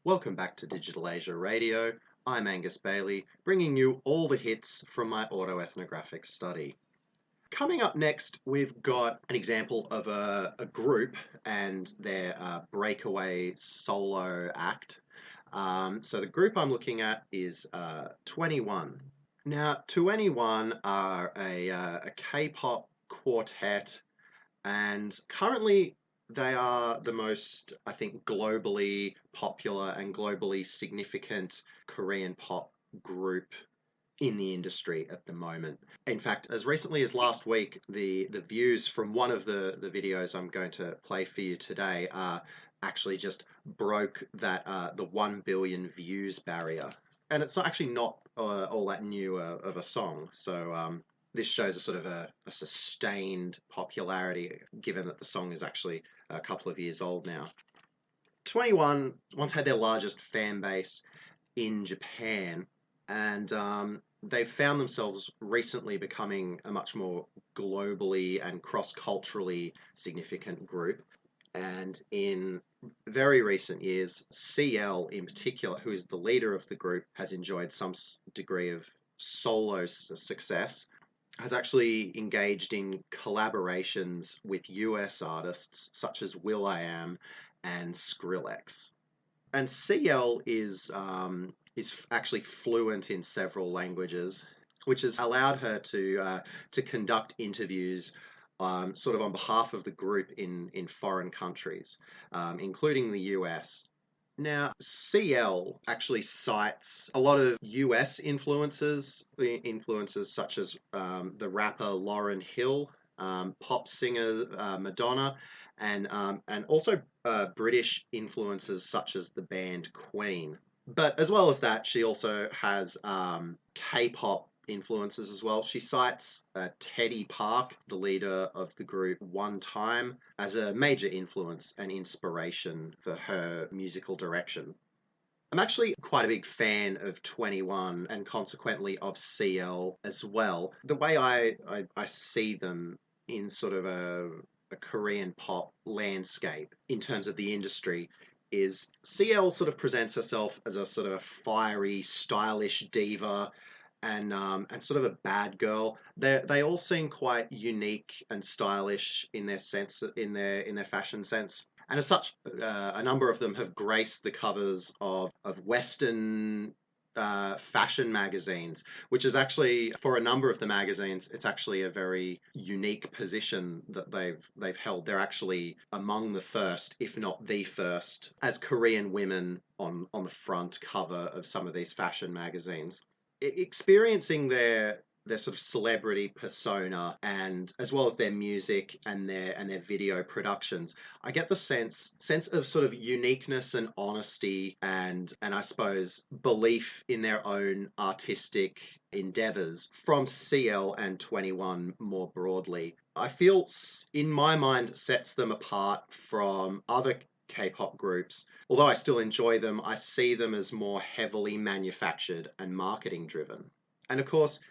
Welcome back to Digital Asia Radio. I'm Angus Bailey, bringing you all the hits from my autoethnographic study. Coming up next, we've got an example of a group and their breakaway solo act. So the group I'm looking at is 21. Now, 21 are a K-pop quartet, and currently they are the most, I think, globally popular and globally significant Korean pop group in the industry at the moment. In fact, as recently as last week, the views from one of the videos I'm going to play for you today actually just broke that the 1 billion views barrier. And it's actually not all that new of a song. So this shows a sort of a sustained popularity, given that the song is actually a couple of years old now. 21 once had their largest fan base in Japan, and they've found themselves recently becoming a much more globally and cross-culturally significant group. And in very recent years, CL in particular, who is the leader of the group, has enjoyed some degree of solo success, has actually engaged in collaborations with US artists such as will.i.am and Skrillex. And CL is actually fluent in several languages, which has allowed her to conduct interviews sort of on behalf of the group in foreign countries, including the US. Now, CL actually cites a lot of US influences such as the rapper Lauryn Hill, pop singer Madonna, and also British influences such as the band Queen. But as well as that, she also has K-pop influences as well. She cites Teddy Park, the leader of the group One Time, as a major influence and inspiration for her musical direction. I'm actually quite a big fan of 21 and consequently of CL as well. The way I see them in sort of a Korean pop landscape in terms of the industry is CL sort of presents herself as a sort of a fiery, stylish diva and sort of a bad girl. They all seem quite unique and stylish in their sense in their fashion sense. And as such, a number of them have graced the covers of Western fashion magazines, which is actually for a number of the magazines, it's actually a very unique position that they've held. They're actually among the first, if not the first, as Korean women on the front cover of some of these fashion magazines. Experiencing their sort of celebrity persona and as well as their music and their video productions, I get the sense of sort of uniqueness and honesty and I suppose belief in their own artistic endeavors from CL and 21 more broadly. I feel in my mind sets them apart from other K-pop groups. Although I still enjoy them, I see them as more heavily manufactured and marketing driven. And of course,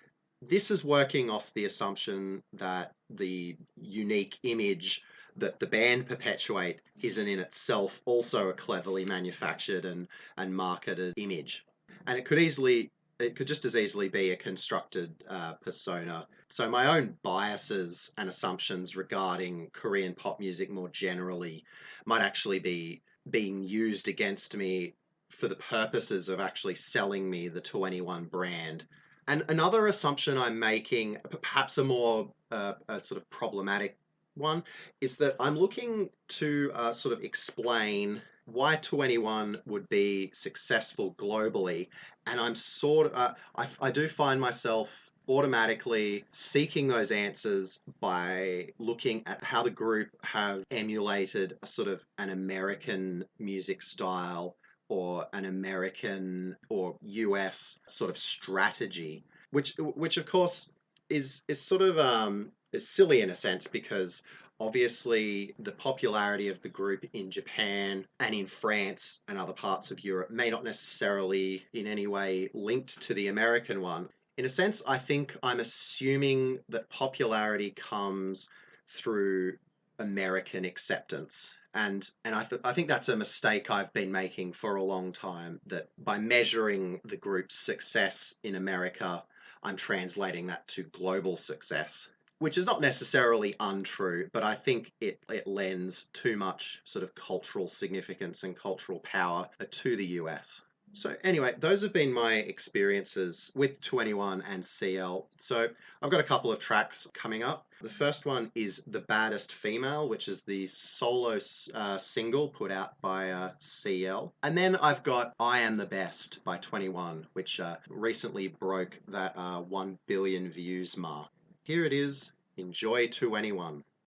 this is working off the assumption that the unique image that the band perpetuate isn't in itself also a cleverly manufactured and marketed image. And it could just as easily be a constructed persona. So my own biases and assumptions regarding Korean pop music more generally might actually be being used against me for the purposes of actually selling me the 21 brand. And another assumption I'm making, perhaps a more a sort of problematic one, is that I'm looking to sort of explain why 21 would be successful globally. And I'm sort of, I do find myself automatically seeking those answers by looking at how the group have emulated a sort of an American music style or an American or US sort of strategy, which of course is sort of is silly in a sense because obviously the popularity of the group in Japan and in France and other parts of Europe may not necessarily in any way linked to the American one. In a sense, I think I'm assuming that popularity comes through American acceptance. And I think that's a mistake I've been making for a long time, that by measuring the group's success in America, I'm translating that to global success, which is not necessarily untrue, but I think it lends too much sort of cultural significance and cultural power to the US. So anyway, those have been my experiences with 21 and CL. So I've got a couple of tracks coming up. The first one is The Baddest Female, which is the solo single put out by CL. And then I've got I Am the Best by 21, which recently broke that 1 billion views mark. Here it is. Enjoy 21.